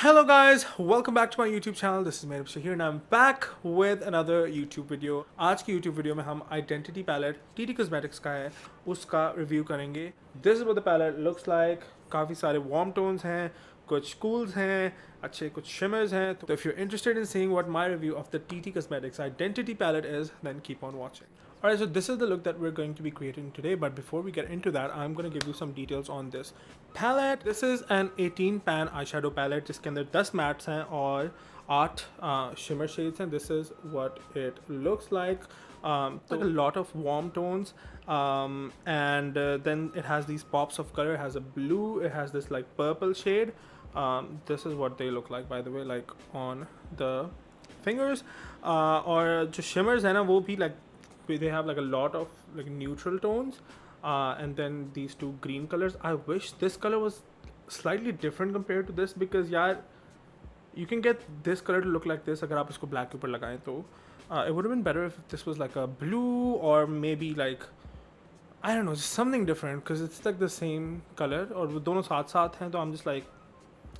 Hello guys, welcome back to my YouTube channel. This is Merab Shahir and I'm back with another YouTube video. आज की YouTube video में हम Identity Palette TT Cosmetics का है उसका review करेंगे. This is what the palette looks like. काफ़ी सारे warm tones हैं, कुछ cools हैं, अच्छे कुछ shimmers हैं. तो if you're interested in seeing what my review of the TT Cosmetics Identity Palette is, then keep on watching. Alright, so this is the look that we're going to be creating today, but before we get into that, I'm going to give you some details on this palette. This is an 18 pan eyeshadow palette जिसके अंदर 10 mattes हैं और 8 shimmer shades हैं. This is what it looks like. Like a lot of warm tones, and then it has these pops of color. It has a blue, it has this like purple shade. This is what they look like, by the way, like on the fingers. और जो shimmers हैं ना वो भी like they have like a lot of like neutral tones, and then these two green colors. I wish this color was slightly different compared to this, because यार you can get this color to look like this अगर आप इसको black के ऊपर लगाएं तो it would have been better if this was like a blue or maybe like I don't know, just something different, because it's like the same color और वो दोनों साथ साथ हैं तो I'm just like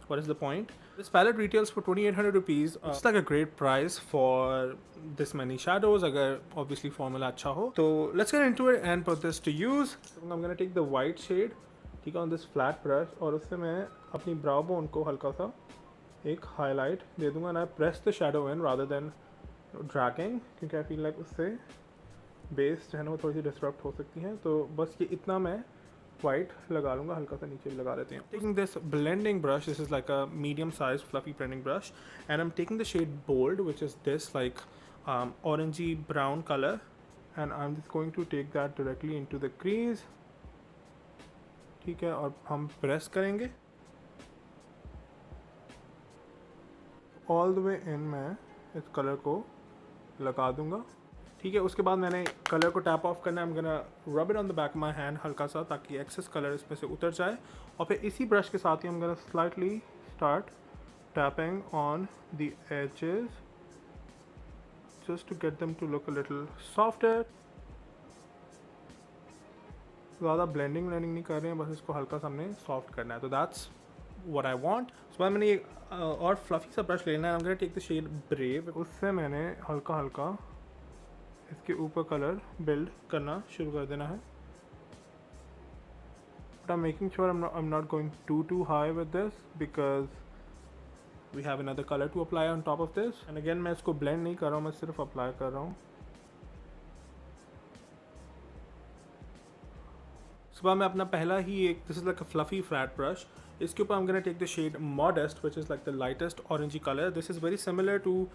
what is the point? This palette retails for 2800 rupees. It's like a great price for this many shadows अगर obviously formula अच्छा हो. So let's get into it and put this to use. So I'm gonna take the white shade, ठीक है, on this flat brush, और उससे मैं अपनी brow bone को हल्का सा एक highlight दे दूँगा. and I press the shadow in rather than dragging, क्योंकि I feel like उससे base जो है ना वो थोड़ी सी disrupt हो सकती है. तो बस ये इतना मैं white लगा लूँगा, हल्का सा नीचे भी लगा लेते हैं. Taking this blending brush, this is like a medium sized fluffy blending brush, and I'm taking the shade Bold, which is this like orangey brown color, and I'm just going to take that directly into the crease. ठीक है, और हम press करेंगे all the way in. मैं इस color को लगा दूँगा. ठीक है, उसके बाद मैंने कलर को टैप ऑफ करना है. I'm gonna rub it on the back of my hand हल्का सा, ताकि एक्सेस कलर इसमें से उतर जाए. और फिर इसी ब्रश के साथ ही I'm gonna slightly start tapping on the edges just to get them to look a little softer. ज़्यादा ब्लेंडिंग नहीं कर रहे हैं, बस इसको हल्का सा हमने सॉफ्ट करना है. तो that's what I want. उसके बाद मैंने एक और फ्लफी सा ब्रश लेना है. I'm gonna take the shade Brave. उससे मैंने हल्का हल्का इसके ऊपर कलर बिल्ड करना शुरू कर देना है. But I'm making sure I'm not going too high with this, because we have another color to apply on top of this. And again मैं इसको blend नहीं कर रहा हूँ, मैं सिर्फ apply कर रहा हूँ. सुबह मैं अपना पहला ही एक this is like a fluffy flat brush. इसके ऊपर I'm gonna take the shade Modest, which is like the lightest orangey color. This is very similar to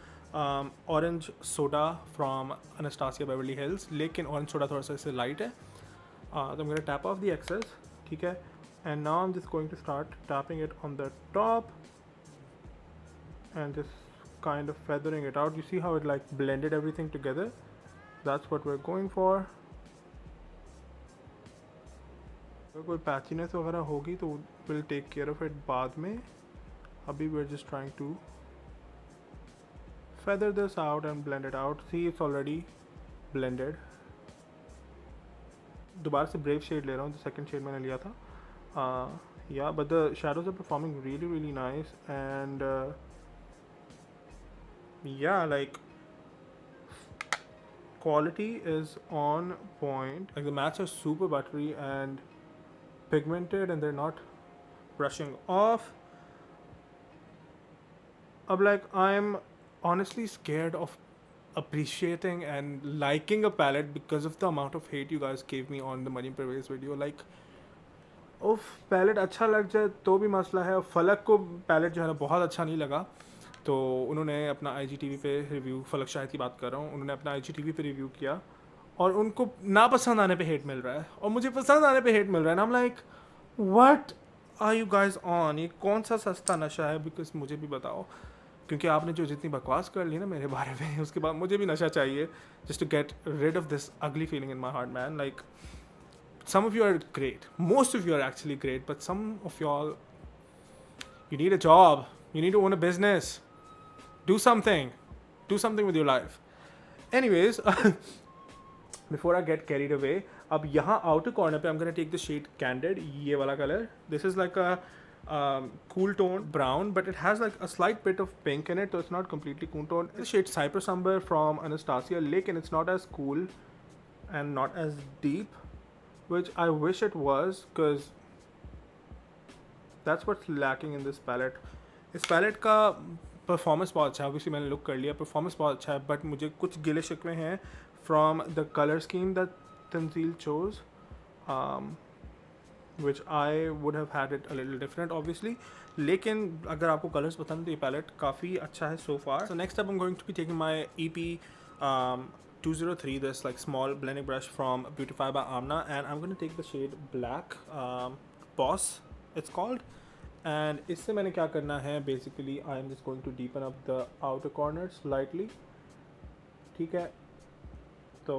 orange soda from Anastasia Beverly Hills, लेकिन orange soda थोड़ा सा इससे light है. So I'm gonna tap off the excess, ठीक है, and now I'm just going to start tapping it on the top and just kind of feathering it out. You see how it like blended everything together? That's what we're going for. अगर कोई patchiness वगैरह होगी तो will take care of it बाद में. अभी we are just trying to feather this out and blend it out. See, it's already blended. दोबारा से brave shade ले रहा हूँ, जो second shade मैंने लिया था. Yeah, but the shadows are performing really nice, and yeah, like quality is on point. Like the mattes are super buttery and pigmented, and they're not brushing off. अब like I'm honestly scared of appreciating and liking a palette because of the amount of hate you guys gave me on the Mariam Pervez video. Like उफ, palette अच्छा लग जाए तो भी मसला है. फलक को पैलेट जो है ना बहुत अच्छा नहीं लगा, तो उन्होंने अपना IGTV पे रिव्यू, फलक शाहिद की बात कर रहा हूँ, उन्होंने अपना IGTV पे रिव्यू किया और उनको ना पसंद आने पे हेट मिल रहा है और मुझे पसंद आने पे हेट मिल रहा है. I'm like what are you guys on? ये कौन सा सस्ता नशा है? बिकॉज मुझे भी बताओ, क्योंकि आपने जो जितनी बकवास कर ली ना मेरे बारे में, उसके बाद मुझे भी नशा चाहिए just to get rid of this ugly feeling in my heart, man. Like some of you are great, most of you are actually great, but some of y'all, you need a job, you need to own a business, do something with your life. Anyways, before I get carried away, अब यहाँ outer corner पे I'm gonna take the shade Candid, ये वाला color. This is like a cool tone brown, but it has like a slight bit of pink in it, so it's not completely cool tone. It's the shade Cypress Umber from Anastasia, lekin it's not as cool and not as deep, which I wish it was, because that's what's lacking in this palette. इस palette का performance बहुत अच्छा है, obviously मैंने look कर लिया, performance बहुत अच्छा है, बट मुझे कुछ गिले शिकवे हैं from the colour scheme that Tanzeel chose, which I would have had it a little different obviously, लेकिन अगर आपको कलर्स पसंद है तो ये पैलेट काफ़ी अच्छा है so far. So next up I'm going to be taking my EP 203, this like small blending brush from Beautify by Amna, and I'm going to take the shade Black, Boss it's called. And इससे मैंने क्या करना है, basically I am just going to deepen up the outer corners slightly. ठीक है, so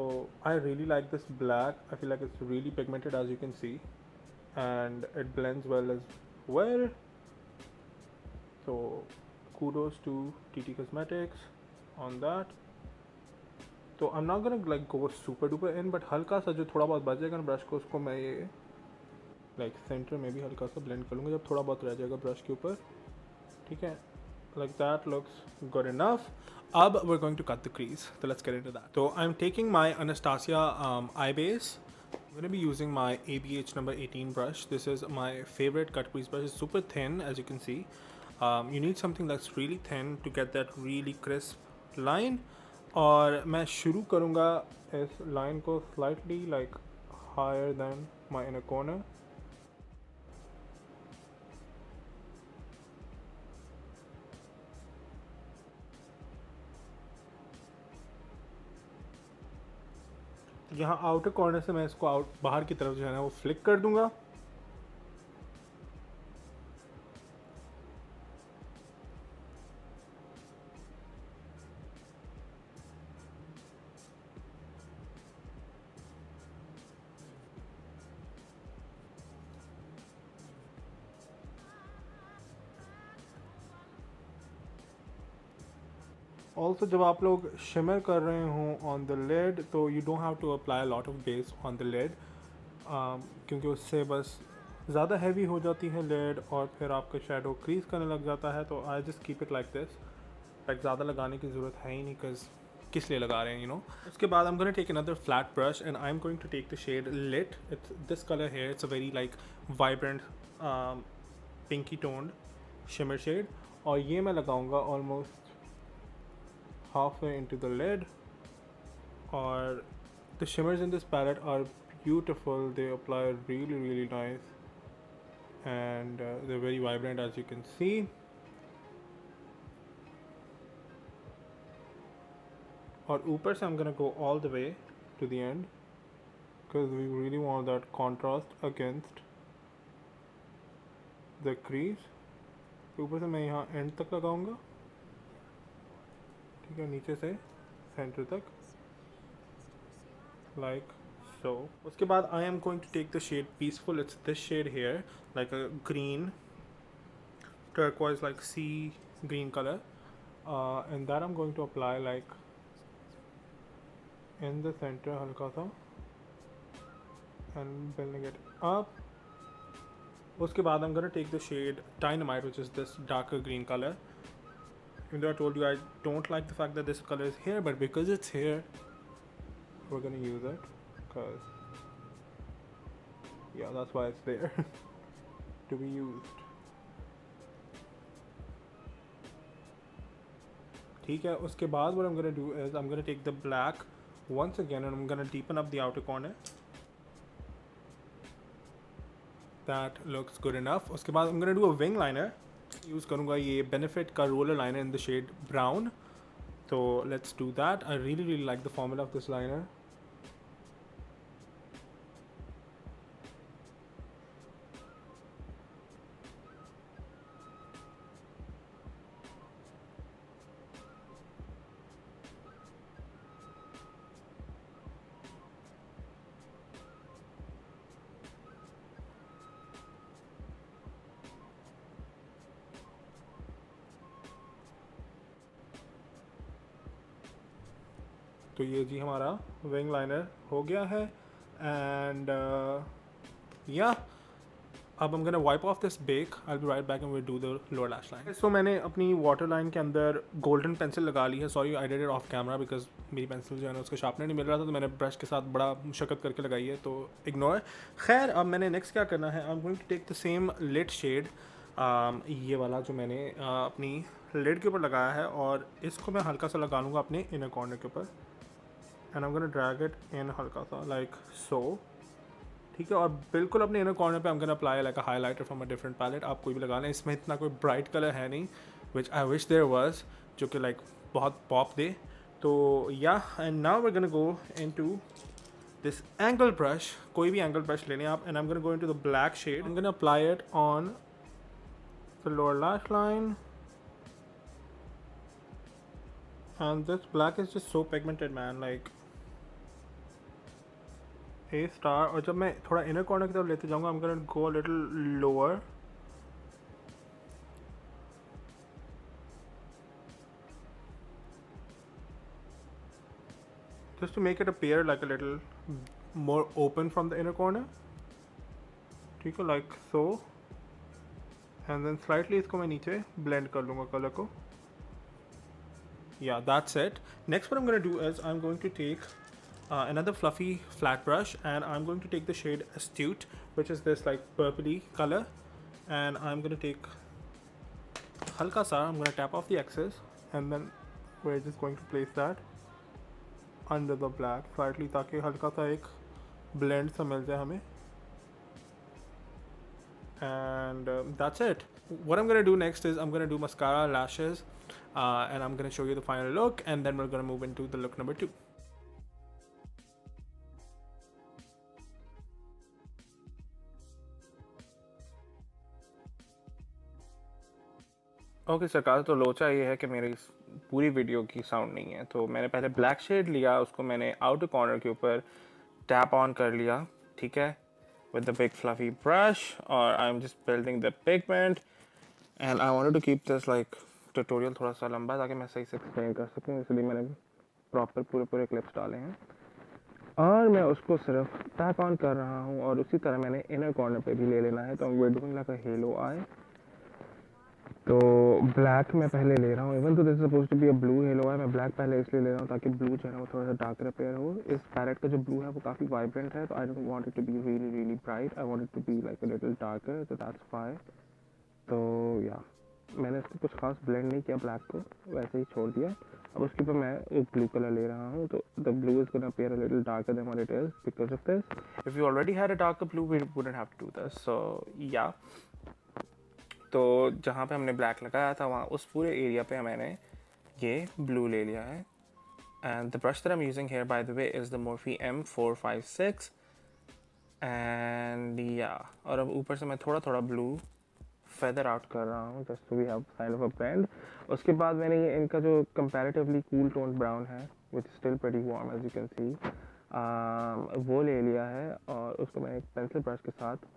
I really like this black. I feel like it's really pigmented, as you can see, and it blends well as well. So kudos to TT Cosmetics on that. So I'm not gonna like go super duper in, but हल्का सा जो थोड़ा बहुत बच जाएगा ना brush को, उसको मैं ये लाइक सेंटर में भी हल्का सा ब्लेंड कर लूँगा जब थोड़ा बहुत रह जाएगा ब्रश के ऊपर. ठीक है, like that looks good enough. अब we're going to cut the crease, so let's get into that. So I'm taking my Anastasia eye base. I'm going to be using my ABH number 18 brush. This is my favorite cut crease brush. It's super thin, as you can see. You need something that's really thin to get that really crisp line. और मैं शुरू करूँगा इस line को slightly like higher than my inner corner. यहाँ outer corner से मैं इसको बाहर की तरफ जो है ना वो फ्लिक कर दूंगा. ऑल्सो जब आप लोग शिमर कर रहे हों ऑन द लेड, तो you don't have to apply lot of base on the lid, क्योंकि उससे बस ज़्यादा हैवी हो जाती है लेड और फिर आपका शेडो क्रीज करने लग जाता है. तो I just keep it like this, like ज़्यादा लगाने की ज़रूरत है ही नहीं, बिकॉज किस लिए लगा रहे हैं, यू नो. उसके बाद I am going to take another flat brush and I am going to take the shade lit. It's this colour here. It's a very like vibrant pinky toned shimmer shade, और ये मैं लगाऊंगा almost halfway into the lid. Or the shimmers in this palette are beautiful. They apply really nice, and they're very vibrant, as you can see. और ऊपर से I'm gonna go all the way to the end, because we really want that contrast against the crease. ऊपर से मैं यहाँ end तक लगाऊंगा. ठीक है, नीचे से सेंटर तक, like so. उसके बाद I am going to take the shade Peaceful. It's this shade here, like a green turquoise, like sea green color, and that I'm going to apply like in the center हल्का सा, and building it up. उसके बाद I'm gonna take the shade Dynamite, which is this darker green color. Even though I told you I don't like the fact that this color is here, but because it's here, we're gonna use it, because yeah, that's why it's there to be used. ठीक है, उसके बाद what I'm gonna do is I'm gonna take the black once again and I'm gonna deepen up the outer corner. That looks good enough. उसके बाद I'm gonna do a wing liner. Use करूँगा ये benefit का roller liner in the shade brown. तो let's do that. I really like the formula of this liner. तो ये जी हमारा wing liner हो गया है. एंड या अब I'm gonna wipe off this bake. I'll be right back and we'll do the lower lash line. So मैंने अपनी water line के अंदर golden pencil लगा ली है. Sorry I did it off camera because मेरी pencil जो है ना उसका sharpener नहीं मिल रहा था, तो मैंने brush के साथ बड़ा मुशक्कत करके लगाई है, तो ignore. खैर अब मैंने next क्या करना है, I'm going to take the same lid shade, ये वाला जो मैंने अपनी lid के ऊपर लगाया है, और इसको मैं हल्का सा लगा लूँगा अपने inner corner के ऊपर. And I'm gonna drag it in हल्का सा like so. ठीक है, और बिल्कुल अपने इनर कॉर्नर पे I'm gonna apply like a highlighter from a different palette. आप कोई भी लगा लें, इसमें इतना कोई ब्राइट कलर है नहीं, which I wish there was, जो कि like बहुत पॉप दे. तो and now we're gonna go into this angle brush. कोई भी angle brush लेने आप, and I'm gonna go into the black shade. I'm gonna apply it on the lower lash line, and this black is just so pigmented, man, like A star. और जब मैं थोड़ा inner corner की तरफ लेते जाऊँगा, I'm gonna go a little lower. Just to make it appear like a little more open from the inner corner. ठीक है, like so. And then slightly इसको मैं नीचे blend कर लूँगा कलर को. Yeah, that's it. Next what I'm gonna do is I'm going to take another fluffy flat brush, and I'm going to take the shade Astute, which is this like purpley color, and I'm going to take halka sa, I'm going to tap off the excess, and then we're just going to place that under the black slightly, ताकि हल्का सा एक blend सा मिल जाए हमें. And that's it. What I'm going to do next is I'm going to do mascara, lashes, and I'm going to show you the final look, and then we're going to move into the look number 2. Okay सरकार, तो लोचा ये है कि मेरी इस पूरी video की साउंड नहीं है, तो मैंने पहले ब्लैक शेड लिया, उसको मैंने आउटर कॉर्नर के ऊपर टैप ऑन कर लिया, ठीक है, with the big fluffy brush, और I am just building the pigment, and I wanted to keep this like tutorial थोड़ा सा लंबा ताकि मैं सही से एक्सप्लेन कर सकूँ, इसलिए मैंने प्रॉपर पूरे क्लिप्स डाले हैं, और मैं उसको सिर्फ टैप ऑन कर रहा हूँ, और उसी तरह मैंने इनर कॉर्नर पे भी ले लेना है. तो we doing like a halo eye. तो ब्लैक मैं पहले ले रहा हूँ, even though this is suppose to be a blue halo है, मैं ब्लैक पहले इसलिए ले रहा हूँ ताकि ब्लू जो है वो थोड़ा सा डार्क अपेयर हो. इस पैलेट का जो ब्लू है वो काफ़ी वाइब्रेंट है, तो I don't want it to be really bright, I want it to be like a little darker, तो दैट्स व्हाई. तो या मैंने इसको कुछ खास ब्लेंड नहीं किया, ब्लैक को वैसे ही छोड़ दिया. अब उसके ऊपर मैं एक ब्लू कलर ले रहा हूँ, तो the blue is gonna appear a little darker than what it is because of this. If you already had a darker blue we wouldn't have to do this. So या तो जहाँ पे हमने black लगाया था वहाँ उस पूरे एरिया पे मैंने ये ब्लू ले लिया है. And the brush that I am using here by the way is the Morphe M456. And या और अब ऊपर से मैं थोड़ा ब्लू फेदर आउट कर रहा हूँ just to we have kind of a blend. उसके बाद मैंने ये इनका जो कंपैरेटिवली कूल टोन ब्राउन है which still pretty warm as you can see, वो ले लिया है, और उसको मैं एक पेंसिल ब्रश के साथ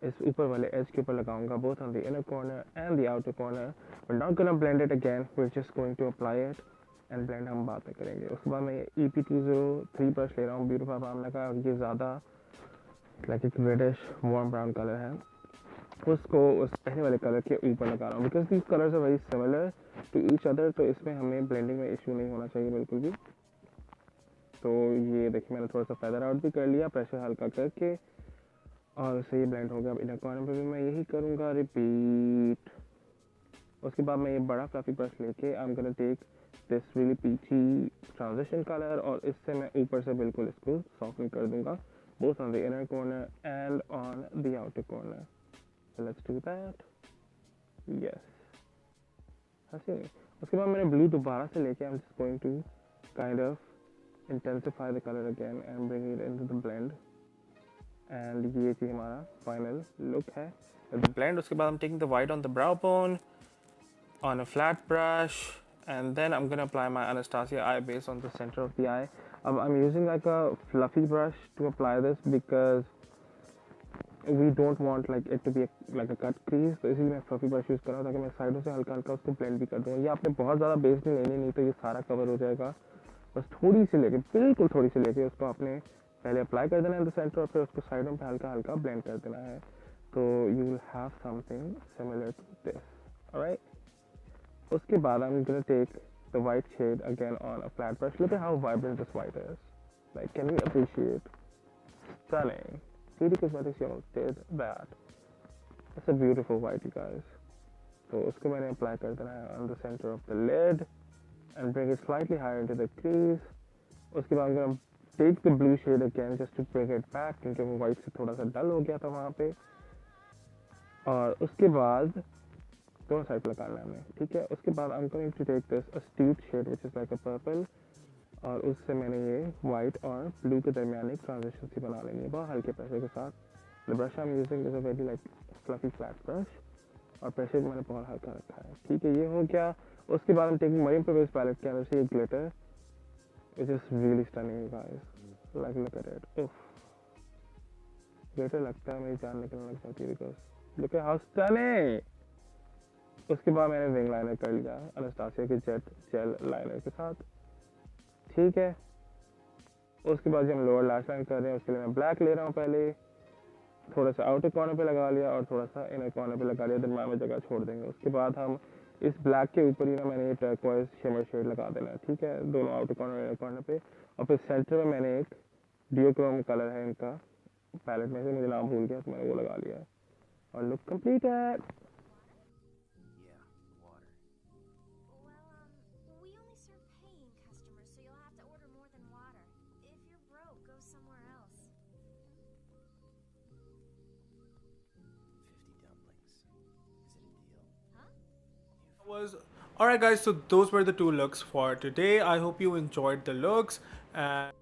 इस ऊपर वाले एज के ऊपर लगाऊंगा, both on the inner corner and the outer corner. We are not gonna blend it again, we are just going to apply it, and blend हम बाद में करेंगे. उसके बाद मैं EP203 ब्रश ले रहा हूँ ब्यूटी बाम का, और ये ज़्यादा लाइक एक रेडिश वार्म ब्राउन कलर है, उसको उस पहले वाले कलर के ऊपर लगा रहा हूँ because these colours are very similar to each other, तो इसमें हमें ब्लेंडिंग में इशू नहीं होना चाहिए बिल्कुल भी. तो ये देखिए मैंने थोड़ा सा फेदर आउट भी कर लिया प्रेशर हल्का करके, और उससे ये ब्लेंड हो गया. अब इनर कॉर्नर पे भी मैं यही करूँगा, रिपीट. उसके बाद मैं ये बड़ा फ्लफी ब्रश लेके I am gonna take this really peachy transition colour, और इससे मैं ऊपर से बिल्कुल इसको सॉफ्टन कर दूँगा, both on the inner corner and on the outer corner. Let's do that. Yes, हंसी नहीं. उसके बाद मैंने ब्लू दोबारा से लेके I am just going to kind of intensify the colour again and bring it into the blend. एंड ये चीज़ हमारा फाइनल लुक है द ब्लेंड. उसके बाद I'm taking the white on the brow bone on a flat brush, and then I'm gonna apply my Anastasia eye base on the center of the eye. I'm using like a fluffy brush to apply this because we don't want like it to be like a cut crease, तो इसीलिए मैं fluffy brush use कर रहा हूँ ताकि मैं साइडों से हल्का हल्का उसको ब्लेंड भी कर दूँ. ये आपने बहुत ज़्यादा बेस नहीं लेनी, नहीं तो ये सारा कवर हो जाएगा. बस थोड़ी सी लेके, बिल्कुल थोड़ी सी लेके उसको आपने पहले अप्लाई कर देना है इन द सेंटर, और फिर उसको साइडों पे हल्का हल्का ब्लेंड कर देना है. तो you will have something similar to this, alright. उसके बाद I'm gonna take the white shade again on a flat brush. Look at how vibrant this white is. Like, can we appreciate? Stunning. 3D Cosmetics, you know, did that. It's a beautiful white, you guys. So उसको मैंने apply कर देना है on the center of the lid and bring it slightly higher into the crease. उसके बाद I'm gonna take the blue shade again just to bring it back क्योंकि वो white से थोड़ा सा dull हो गया था वहाँ पे. और उसके बाद दोनों साइड पे लगाना है हमें, ठीक है. उसके बाद I'm going to take this astute shade which is like a purple और उससे मैंने ये white और blue के दरमियान एक transition सी बना लेनी है बहुत हल्के प्रेशर के साथ. The brush I'm using is a very like fluffy flat brush और प्रेशर मैंने बहुत हल्का रखा है, ठीक है. ये हो गया. उसके बाद I'm taking Marine Purpose palette के अंदर से ये glitter which is really stunning you guys. Like look at it. Oof. Glitter लगता है मेरी जान निकलने लग जाती है because look at how stunning. उसके बाद मैंने विंग लाइनर कर लिया अनास्टासिया के जेट जेल लाइनर के साथ, ठीक है. उसके बाद जब हम लोअर लैश लाइन कर रहे हैं उसके लिए मैं ब्लैक ले रहा हूँ. पहले थोड़ा सा आउटर कॉर्नर पे लगा लिया और थोड़ा सा इनर कॉर्नर पे लगा लिया, दरम्यान में जगह छोड़ देंगे. उसके बाद हम इस ब्लैक के ऊपर ही ना मैंने ये टर्कोइज शिमर शेड लगा देना है, ठीक है, दोनों आउटर कॉर्नर इनर कॉर्नर पे. और फिर सेंटर में मैंने एक डियोक्रोम कलर है इनका पैलेट में से, मुझे नाम भूल गया तो मैंने वो लगा लिया है और लुक कंप्लीट है. We only serve paying customers, so you'll have to order more than water. If you're broke, go somewhere else. 50 dumplings. Is it a deal? Huh? Was alright guys, so those were the two looks for today. I hope you enjoyed the looks and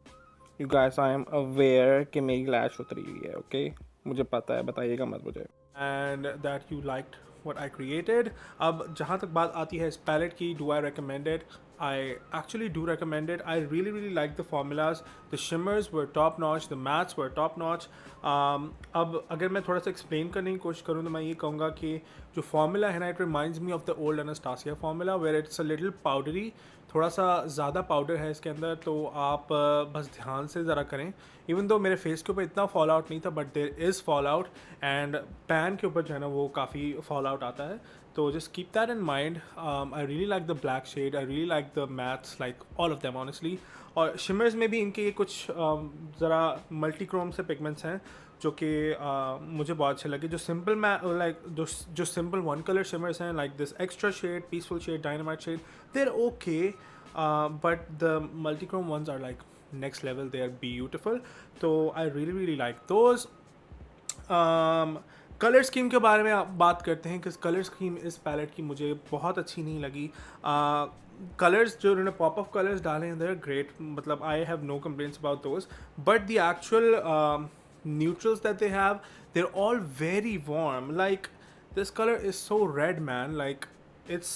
You guys, I am aware कि मेरी लैश उतरी हुई है, okay. मुझे पता है, बताइएगा मत मुझे. and that you liked what I created. अब जहाँ तक बात आती है इस palette की, do I recommend it? I actually do recommend it. I really like the formulas. The shimmers were top notch. The mattes were top notch. अब अगर मैं थोड़ा सा explain करने की कोशिश करूँ तो मैं ये कहूँगा कि जो formula है ना, it reminds me of the old Anastasia formula where it's a little powdery. थोड़ा सा ज़्यादा पाउडर है इसके अंदर, तो आप बस ध्यान से ज़रा करें. इवन दो मेरे फेस के ऊपर इतना फॉल आउट नहीं था, but there is fall out and pan के ऊपर जो है ना वो काफ़ी फॉल आउट आता है. तो just keep that in mind. I really like the black shade, I really like the mattes, like all of them honestly. और शिमर्स में भी इनके कुछ ज़रा मल्टी क्रोम से पिगमेंट्स हैं जो कि मुझे बहुत अच्छे लगे. जो सिंपल लाइक जो सिंपल वन कलर शिमर्स हैं like this extra shade, peaceful shade, dynamite shade, there okay, but the multi chrome ones are like next level. They are beautiful, so I really like those. Colour scheme के बारे में आप बात करते हैं कि colour scheme इस palette की मुझे बहुत अच्छी नहीं लगी. कलर्स जो उन्होंने पॉप अप कलर्स डाले हैं, they're great, मतलब I have no complaints about those, but the actual neutrals that they have, they're all very warm. Like this color is so red, man, like it's.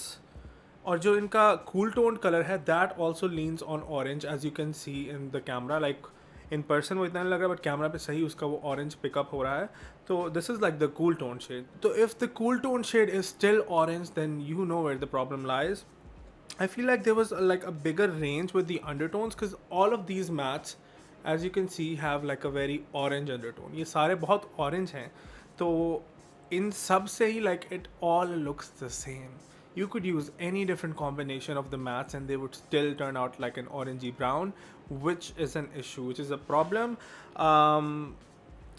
और जो इनका cool tone colour है that also leans on orange as you can see in the camera. Like in person वो इतना नहीं लग रहा, but camera पे सही उसका वो ऑरेंज पिकअप हो रहा है. तो this is like the cool tone shade. तो if the cool tone shade is still orange then you know where the problem lies. I feel like there was like a bigger range with the undertones because all of these mattes, as you can see, have like a very orange undertone. ये सारे बहुत orange हैं, तो इन सब से ही like it all looks the same. You could use any different combination of the mattes and they would still turn out like an orangey brown, which is an issue, which is a problem.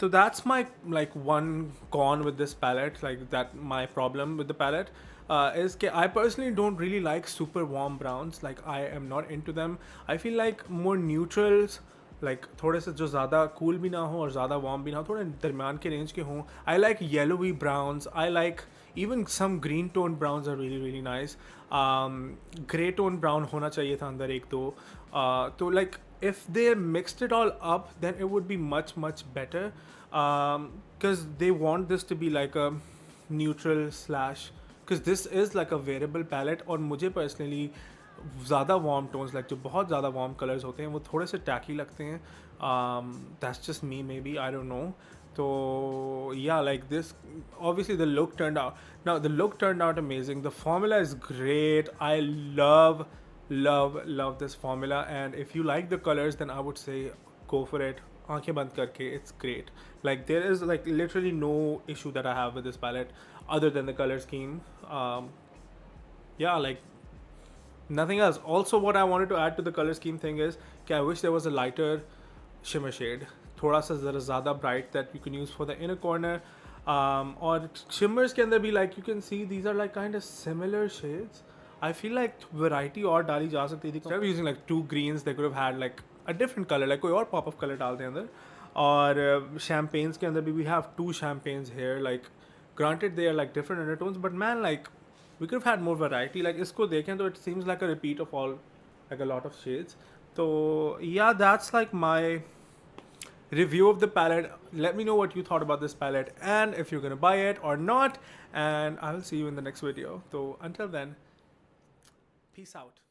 So that's my like one con with this palette, like that my problem with the palette is that I personally don't really like super warm browns. Like I am not into them. I feel like more neutrals, like थोड़े से जो ज़्यादा cool भी ना हो और ज़्यादा warm भी ना हो, थोड़े दरमियान के range के हों. I like yellowy browns. I like even some green tone browns are really nice. Grey tone brown होना चाहिए था अंदर एक दो. तो like if they mixed it all up then it would be much better, because they want this to be like a neutral slash, because this is like a variable palette. और मुझे personally ज़्यादा warm tones like जो बहुत ज़्यादा warm colours होते हैं वो थोड़े से टैकी लगते हैं. That's just me, may be, I don't know. तो या like this obviously the look turned out amazing. The formula is great. I love this formula, and if you like the colors then I would say go for it आंखें बंद करके it's great. Like there is like literally no issue that I have with this palette other than the color scheme. Yeah, like nothing else. Also, what I wanted to add to the color scheme thing is कि I wish there was a lighter shimmer shade, थोड़ा सा ज़रा ज़्यादा bright that you can use for the inner corner. और shimmers के अंदर भी like you can see these are like kind of similar shades. I feel like variety और डाली जा सकती थी. Instead of using like 2 greens, they could have had like a different color, like कोई और pop of color डाल दें अंदर. और champagnes के अंदर भी we have 2 champagnes here. Like granted they are like different undertones, but man, like we could have had more variety. Like इसको देखें तो it seems like a repeat of all, like a lot of shades. So yeah, that's like my review of the palette. Let me know what you thought about this palette and if you're gonna buy it or not, and I will see you in the next video. So until then, peace out.